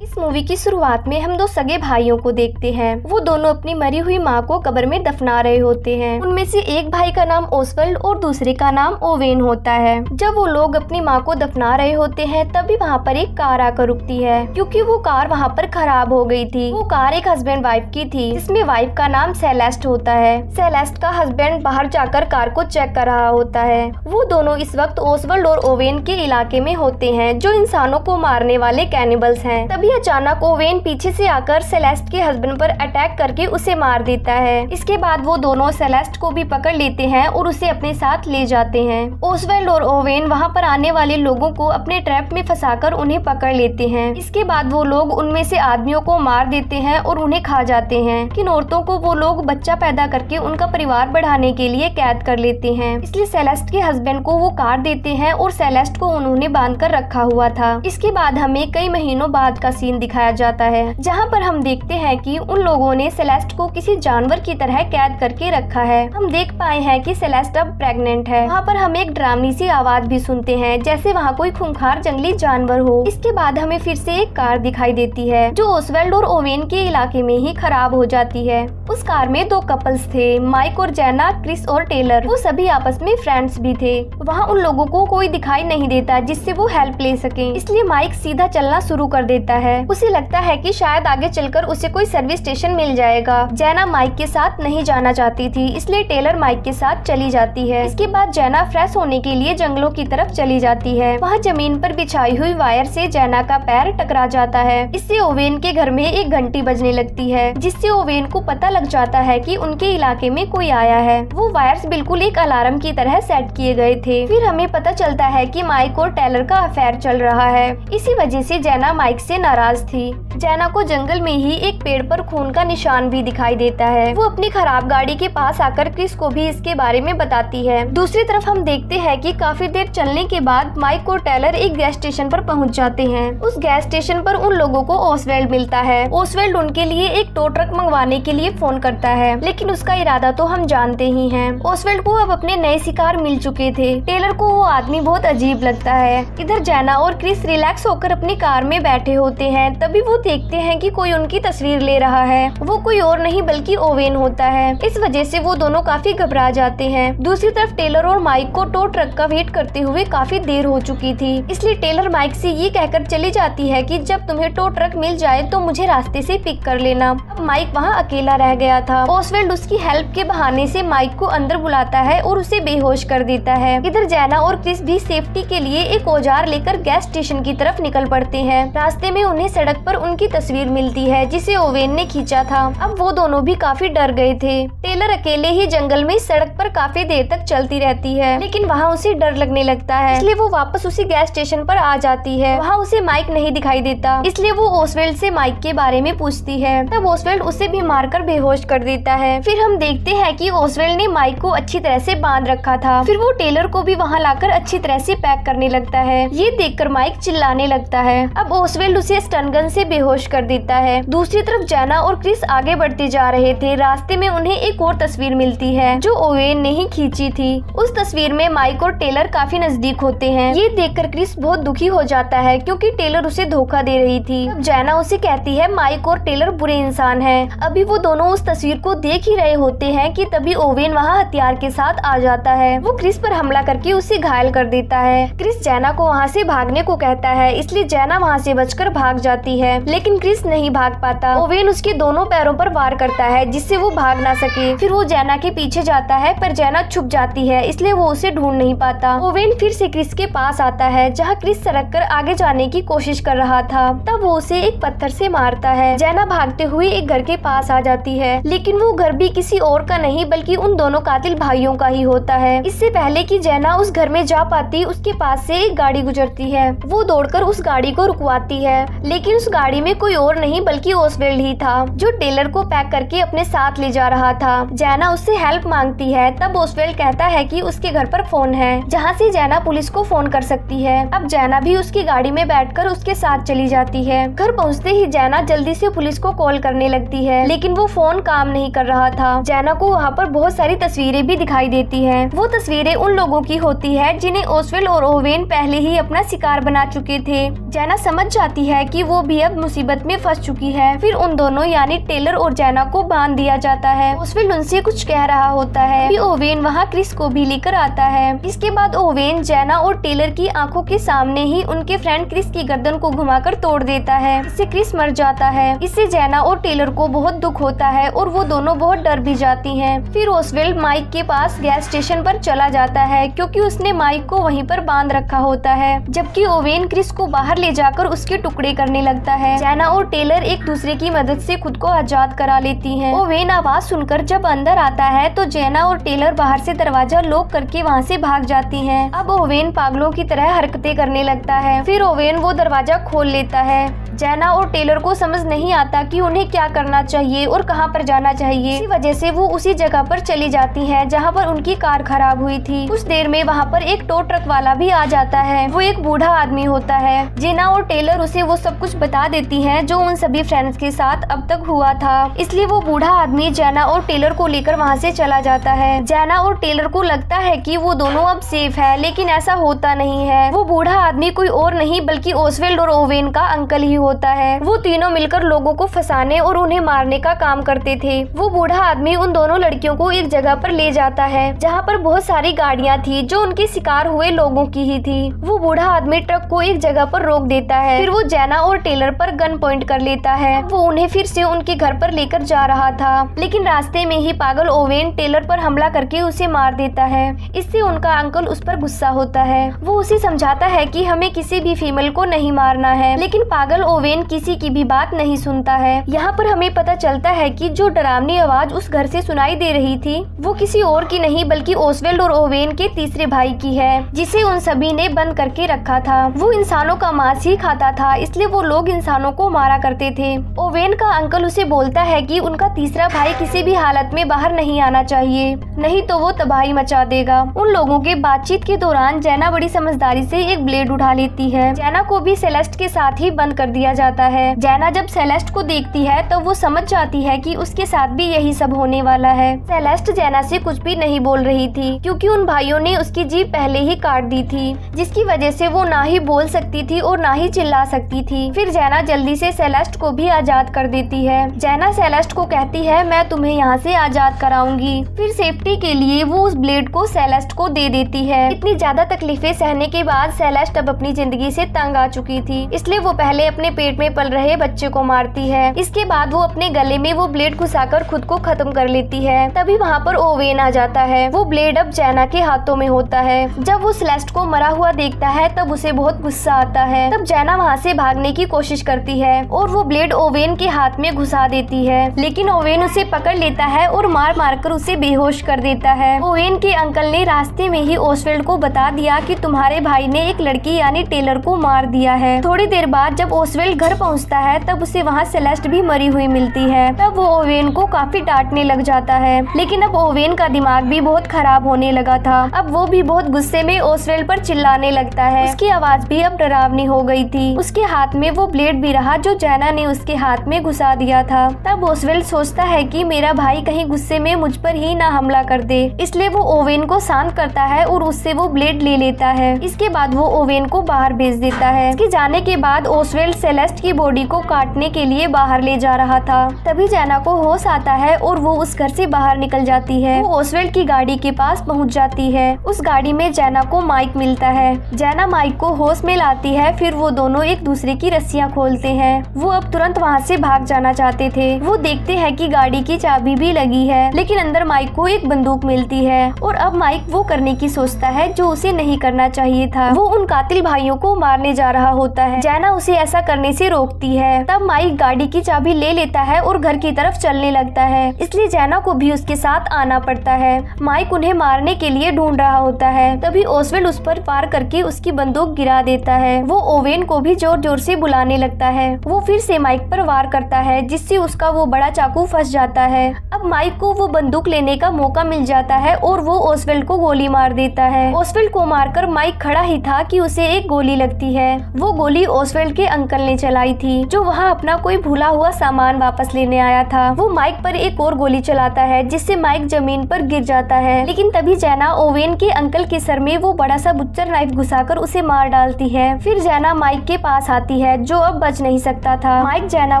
इस मूवी की शुरुआत में हम दो सगे भाइयों को देखते हैं। वो दोनों अपनी मरी हुई माँ को कब्र में दफना रहे होते हैं। उनमें से एक भाई का नाम ओसवाल्ड और दूसरे का नाम ओवेन होता है। जब वो लोग अपनी माँ को दफना रहे होते हैं तभी वहाँ पर एक कार आकर रुकती है, क्योंकि वो कार वहाँ पर खराब हो गई थी। वो कार एक हस्बैंड वाइफ की थी, जिसमें वाइफ का नाम सेलेस्ट होता है। सेलेस्ट का हस्बैंड बाहर जाकर कार को चेक कर रहा होता है। वो दोनों इस वक्त ओसवाल्ड और ओवेन के इलाके में होते हैं, जो इंसानों को मारने वाले कैनिबल्स हैं। तभी अचानक ओवेन पीछे से आकर सेलेस्ट के हस्बैंड पर अटैक करके उसे मार देता है। इसके बाद वो दोनों सेलेस्ट को भी पकड़ लेते हैं और उसे अपने साथ ले जाते हैं। ओसवाल्ड और ओवेन वहाँ पर आने वाले लोगों को अपने ट्रैप में फंसाकर उन्हें पकड़ लेते हैं। इसके बाद वो लोग उनमें से आदमियों को मार देते हैं और उन्हें खा जाते हैं। किन औरतों को वो लोग बच्चा पैदा करके उनका परिवार बढ़ाने के लिए कैद कर लेते हैं। इसलिए सेलेस्ट के हस्बैंड को वो काट देते हैं और सेलेस्ट को उन्होंने बांध कर रखा हुआ था। इसके बाद हमें कई महीनों बाद का सीन दिखाया जाता है, जहाँ पर हम देखते हैं कि उन लोगों ने सेलेस्ट को किसी जानवर की तरह कैद करके रखा है। हम देख पाए हैं कि सेलेस्ट अब प्रेग्नेंट है। वहाँ पर हम एक डरावनी सी आवाज भी सुनते हैं, जैसे वहाँ कोई खूंखार जंगली जानवर हो। इसके बाद हमें फिर से एक कार दिखाई देती है, जो ओसवाल्ड और ओवेन के इलाके में ही खराब हो जाती है। उस कार में दो कपल्स थे, माइक और जेना, क्रिस और टेलर। वो सभी आपस में फ्रेंड्स भी थे। वहाँ उन लोगों को कोई दिखाई नहीं देता जिससे वो हेल्प ले सके, इसलिए माइक सीधा चलना शुरू कर देता है। उसे लगता है कि शायद आगे चलकर उसे कोई सर्विस स्टेशन मिल जाएगा। जेना माइक के साथ नहीं जाना चाहती थी, इसलिए टेलर माइक के साथ चली जाती है। इसके बाद जेना फ्रेश होने के लिए जंगलों की तरफ चली जाती है। वहाँ जमीन पर बिछाई हुई वायर से जेना का पैर टकरा जाता है। इससे ओवेन के घर में एक घंटी बजने लगती है, जिससे ओवेन को पता लग जाता है कि उनके इलाके में कोई आया है। वो वायर्स बिल्कुल एक अलार्म की तरह सेट किए गए थे। फिर हमें पता चलता है कि माइक और टेलर का अफेयर चल रहा है। इसी वजह से जेना माइक से नाराज थी। जेना को जंगल में ही एक पेड़ पर खून का निशान भी दिखाई देता है। वो अपनी खराब गाड़ी के पास आकर क्रिस को भी इसके बारे में बताती है। दूसरी तरफ हम देखते हैं कि काफी देर चलने के बाद माइक और टेलर एक गैस स्टेशन पर पहुंच जाते हैं। उस गैस स्टेशन पर उन लोगों को ओसवाल्ड मिलता है। ओसवाल्ड उनके लिए एक टो ट्रक मंगवाने के लिए फोन करता है, लेकिन उसका इरादा तो हम जानते ही हैं। ओसवाल्ड को अब अपने नए शिकार मिल चुके थे। टेलर को वो आदमी बहुत अजीब लगता है। इधर जेना और क्रिस रिलैक्स होकर अपनी कार में बैठे होते हैं। तभी वो देखते हैं कि कोई उनकी तस्वीर ले रहा है। वो कोई और नहीं बल्कि ओवेन होता है। इस वजह से वो दोनों काफी घबरा जाते हैं। दूसरी तरफ टेलर और माइक को टो ट्रक का वेट करते हुए काफी देर हो चुकी थी, इसलिए टेलर माइक से ये कहकर चली जाती है कि जब तुम्हें टो ट्रक मिल जाए तो मुझे रास्ते से पिक कर लेना। अब माइक वहाँ अकेला रह गया था। ओसवाल्ड उसकी हेल्प के बहाने से माइक को अंदर बुलाता है और उसे बेहोश कर देता है। इधर जेना और क्रिस भी सेफ्टी के लिए एक औजार लेकर गैस स्टेशन की तरफ निकल पड़ते हैं। रास्ते में उन्हें सड़क पर उनकी तस्वीर मिलती है, जिसे ओवेन ने खींचा था। अब वो दोनों भी काफी डर गए थे। टेलर अकेले ही जंगल में सड़क पर काफी देर तक चलती रहती है, लेकिन वहाँ उसे डर लगने लगता है, इसलिए वो वापस उसी गैस स्टेशन पर आ जाती है। वहाँ उसे माइक नहीं दिखाई देता, इसलिए वो ओसवाल्ड से माइक के बारे में पूछती है। तब ओसवाल्ड उसे भी मारकर बेहोश कर देता है। फिर हम देखते हैं कि ओसवाल्ड ने माइक को अच्छी तरह से बांध रखा था। फिर वो टेलर को भी वहाँ लाकर अच्छी तरह से पैक करने लगता है। ये देखकर माइक चिल्लाने लगता है। अब ओसवाल्ड उसे स्टन गन से बेहोश कर देता है। दूसरी तरफ जेना और क्रिस आगे बढ़ते जा रहे थे। रास्ते में उन्हें एक और तस्वीर मिलती है, जो ओवेन ने ही खींची थी। उस तस्वीर में माइक और टेलर काफी नजदीक होते हैं। ये देखकर क्रिस बहुत दुखी हो जाता है, क्योंकि टेलर उसे धोखा दे रही थी। अब जेना उसे कहती है माइक और टेलर बुरे इंसान हैं। अभी वो दोनों उस तस्वीर को देख ही रहे होते हैं कि तभी ओवेन वहाँ हथियार के साथ आ जाता है। वो क्रिस पर हमला करके उसे घायल कर देता है। क्रिस जेना को वहाँ से भागने को कहता है, इसलिए जेना वहाँ से बचकर भाग जाती है, लेकिन क्रिस नहीं भाग पाता। ओवेन उसके दोनों पैरों पर वार करता है, जिससे वो भाग ना सके। फिर वो जेना के पीछे जाता है, पर जेना छुप जाती है, इसलिए वो उसे ढूंढ नहीं पाता। ओवेन फिर से क्रिस के पास आता है, जहाँ क्रिस सड़क कर आगे जाने की कोशिश कर रहा था। तब वो उसे एक पत्थर से मारता है। जेना भागते हुए एक घर के पास आ जाती है, लेकिन वो घर भी किसी और का नहीं बल्कि उन दोनों कातिल भाइयों का ही होता है। इससे पहले कि जेना उस घर में जा पाती, उसके पास से एक गाड़ी गुजरती है। वो दौड़कर उस गाड़ी को रुकवाती है, लेकिन उस गाड़ी में कोई और नहीं बल्कि ओसवाल्ड ही था, जो टेलर को पैक करके अपने साथ ले जा रहा था। जेना उससे हेल्प मांगती है। तब ओसवाल्ड कहता है कि उसके घर पर फोन है, जहाँ से जेना पुलिस को फोन कर सकती है। अब जेना भी उसकी गाड़ी में बैठकर उसके साथ चली जाती है। घर पहुँचते ही जेना जल्दी से पुलिस को कॉल करने लगती है, लेकिन वो फोन काम नहीं कर रहा था। जेना को वहाँ पर बहुत सारी तस्वीरें भी दिखाई देती है। वो तस्वीरें उन लोगों की होती है जिन्हें ओसवाल्ड और ओवेन पहले ही अपना शिकार बना चुके थे। जेना समझ जाती है कि वो भी अब मुसीबत में फंस चुकी है। फिर उन दोनों यानी टेलर और जैना को बांध दिया जाता है। ओसवेल्ड उनसे कुछ कह रहा होता है। फिर ओवेन वहाँ क्रिस को भी लेकर आता है। इसके बाद ओवेन जैना और टेलर की आंखों के सामने ही उनके फ्रेंड क्रिस की गर्दन को घुमाकर तोड़ देता है। इससे क्रिस मर जाता है। इससे जैना और टेलर को बहुत दुख होता है और वो दोनों बहुत डर भी जाती हैं। फिर ओसवेल्ड माइक के पास गैस स्टेशन पर चला जाता है क्योंकि उसने माइक को वहीं पर बांध रखा होता है, जबकि ओवेन क्रिस को बाहर ले जाकर उसके टुकड़े करने लगता है। जैना और टेलर एक दूसरे की मदद से खुद को आजाद करा लेती हैं। ओवेन आवाज सुनकर जब अंदर आता है तो जैना और टेलर बाहर से दरवाजा लॉक करके वहाँ से भाग जाती हैं। अब ओवेन पागलों की तरह हरकतें करने लगता है। फिर ओवेन वो दरवाजा खोल लेता है। जैना और टेलर को समझ नहीं आता कि उन्हें क्या करना चाहिए और कहां पर जाना चाहिए। इसी वजह से वो उसी जगह पर चली जाती हैं जहां पर उनकी कार खराब हुई थी। कुछ देर में वहां पर एक टो ट्रक वाला भी आ जाता है। वो एक बूढ़ा आदमी होता है। जैना और टेलर उसे वो सब कुछ बता देती हैं जो उन सभी फ्रेंड्स के साथ अब तक हुआ था। इसलिए वो बूढ़ा आदमी जैना और टेलर को लेकर वहाँ से चला जाता है। जैना और टेलर को लगता है कि वो दोनों अब सेफ है, लेकिन ऐसा होता नहीं है। वो बूढ़ा आदमी कोई और नहीं बल्कि ओसवेल्ड और ओवेन का अंकल ही होता है। वो तीनों मिलकर लोगों को फंसाने और उन्हें मारने का काम करते थे। वो बूढ़ा आदमी उन दोनों लड़कियों को एक जगह पर ले जाता है जहाँ पर बहुत सारी गाड़ियाँ थी जो उनके शिकार हुए लोगों की ही थी। वो बूढ़ा आदमी ट्रक को एक जगह पर रोक देता है। फिर वो जैना और टेलर पर गन पॉइंट कर लेता है। वो उन्हें फिर से उनके घर पर लेकर जा रहा था, लेकिन रास्ते में ही पागल ओवेन टेलर पर हमला करके उसे मार देता है। इससे उनका अंकल उस पर गुस्सा होता है। वो उसे समझाता है कि हमें किसी भी फीमेल को नहीं मारना है, लेकिन पागल ओवेन किसी की भी बात नहीं सुनता है। यहाँ पर हमें पता चलता है कि जो डरावनी आवाज उस घर से सुनाई दे रही थी वो किसी और की नहीं बल्कि ओसवेल्ड और ओवेन के तीसरे भाई की है, जिसे उन सभी ने बंद करके रखा था। वो इंसानों का मांस ही खाता था, इसलिए वो लोग इंसानों को मारा करते थे। ओवेन का अंकल उसे बोलता है कि उनका तीसरा भाई किसी भी हालत में बाहर नहीं आना चाहिए, नहीं तो वो तबाही मचा देगा। उन लोगों के बातचीत के दौरान जैना बड़ी समझदारी से एक ब्लेड उठा लेती है। जैना को भी सेलेस्ट के साथ ही बंद कर दिया जाता है। जैना जब सेलेस्ट को देखती है तो वो समझ जाती है कि उसके साथ भी यही सब होने वाला है। सेलेस्ट जैना से कुछ भी नहीं बोल रही थी क्योंकि उन भाइयों ने उसकी जीभ पहले ही काट दी थी, जिसकी वजह से वो ना ही बोल सकती थी और ना ही चिल्ला सकती थी। फिर जैना जल्दी से सेलेस्ट को भी आजाद कर देती है। जैना सेलेस्ट को कहती है मैं तुम्हें यहाँ से आजाद कराऊंगी। फिर सेफ्टी के लिए वो उस ब्लेड को सेलेस्ट को दे देती है। इतनी ज्यादा तकलीफें सहने के बाद सेलेस्ट अब अपनी जिंदगी से तंग आ चुकी थी, इसलिए वो पहले अपने पेट में पल रहे बच्चे को मारती है। इसके बाद वो अपने गले में वो ब्लेड घुसाकर खुद को खत्म कर लेती है। तभी वहाँ पर ओवेन आ जाता है। वो ब्लेड अब जैना के हाथों में होता है। जब वो सेलेस्ट को मरा हुआ देखता है तब उसे बहुत गुस्सा आता है। तब जैना वहाँ से भागने की कोशिश करती है और वो ब्लेड ओवेन के हाथ में घुसा देती है, लेकिन ओवेन उसे पकड़ लेता है और मार मार कर उसे बेहोश कर देता है। ओवेन के अंकल ने रास्ते में ही ओसवेल्ड को बता दिया कि तुम्हारे भाई ने एक लड़की यानी टेलर को मार दिया है। थोड़ी देर बाद जब ओसवेल्ड घर पहुँचता है तब उसे वहाँ सेलेस्ट भी मरी हुई मिलती है। तब वो ओवेन को काफी डांटने लग जाता है, लेकिन अब ओवेन का दिमाग भी बहुत खराब होने लगा था। अब वो भी बहुत गुस्से में ओसवेल्ड पर चिल्लाने लगता है। उसकी आवाज भी अब डरावनी हो गई थी। उसके हाथ में वो ब्लेड भी रहा जो जैना ने उसके हाथ में घुसा दिया था। तब ओसवेल्ड सोचता है कि मेरा भाई कहीं गुस्से में मुझ पर ही ना हमला कर दे, इसलिए वो ओवेन को शांत करता है और उससे वो ब्लेड ले लेता है। इसके बाद वो ओवेन को बाहर भेज देता है। इसके जाने के बाद ओसवेल्ड सेलेस्ट की बॉडी को काटने के लिए बाहर ले जा रहा था। तभी जैना को होश आता है और वो उस घर से बाहर निकल जाती है। वो ओसवेल्ड की गाड़ी के पास पहुंच जाती है। उस गाड़ी में जैना को माइक मिलता है। जैना माइक को होश में लाती है। फिर वो दोनों एक दूसरे की रस्सियां खोलते हैं। वो अब तुरंत वहाँ से भाग जाना चाहते थे। वो देखते हैं कि गाड़ी की चाबी भी लगी है, लेकिन अंदर माइक को एक बंदूक मिलती है और अब माइक वो करने की सोचता है जो उसे नहीं करना चाहिए था। वो उन कातिल भाइयों को मारने जा रहा होता है। जैना उसे ऐसा करने से रोकती है। तब माइक गाड़ी की चाबी ले लेता है और घर की तरफ चलने लगता है, इसलिए जैना को भी उसके साथ आना पड़ता है। माइक उन्हें मारने के लिए ढूंढ रहा होता है। तभी ओसवेल्ड उस पर फायर करके उसकी बंदूक गिरा देता है। वो ओवेन को भी जोर जोर से बुलाने लगता है। वो फिर से माइक पर वार करता है, जिससे उसका वो बड़ा चाकू फंस जाता है। अब माइक को वो बंदूक लेने का मौका मिल जाता है और वो ओसवेल्ड को गोली मार देता है। ओसवेल्ड को मारकर माइक खड़ा ही था कि उसे एक गोली लगती है। वो गोली ओसवेल्ड के अंकल ने चलाई थी, जो वहाँ अपना कोई भूला हुआ सामान वापस लेने आया था। वो माइक पर एक और गोली चलाता है, जिससे माइक जमीन पर गिर जाता है। लेकिन तभी जैना ओवेन के अंकल के सर में वो बड़ा सा बुच्चर नाइफ घुसाकर उसे मार डालती है। फिर जैना माइक के पास आती है जो अब बच नहीं सकता था। माइक जैना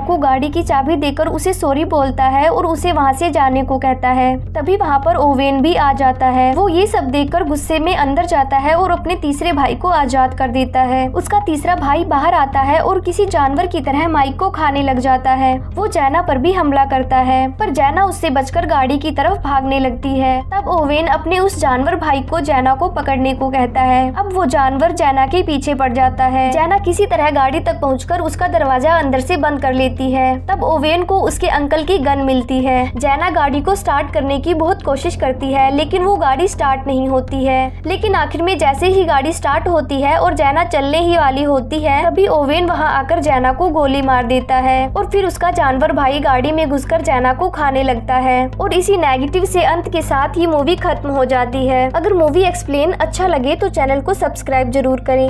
को गाड़ी की चाबी देकर उसे सॉरी बोलता है और उसे वहाँ से जाने को कहता है। तभी वहाँ पर ओवेन भी आ जाता है। वो ये सब देखकर गुस्से में अंदर जाता है और अपने तीसरे भाई को आजाद कर देता है। उसका तीसरा भाई बाहर आता है और किसी जानवर की तरह माइक को खाने लग जाता है। वो जैना पर भी हमला करता है, पर जैना उससे बचकर गाड़ी की तरफ भागने लगती है। तब ओवेन अपने उस जानवर भाई को जैना को पकड़ने को कहता है। अब वो जानवर जैना के पीछे पड़ जाता है। जैना किसी तरह गाड़ी तक पहुंचकर उसका दरवाजा अंदर से बंद कर लेती है। तब ओवेन को उसके अंकल की गन मिलती है। जैना गाड़ी को स्टार्ट करने की बहुत कोशिश करती है, लेकिन वो गाड़ी स्टार्ट नहीं होती है। लेकिन आखिर में जैसे ही गाड़ी स्टार्ट होती है और जैना चलने ही वाली होती है, तभी ओवेन वहां आकर जैना को गोली मार देता है और फिर उसका जानवर भाई गाड़ी में घुसकर जैना को खाने लगता है। और इसी नेगेटिव से अंत के साथ ये मूवी खत्म हो जाती है। अगर मूवी एक्सप्लेन अच्छा लगे तो चैनल को सब्सक्राइब जरूर करें।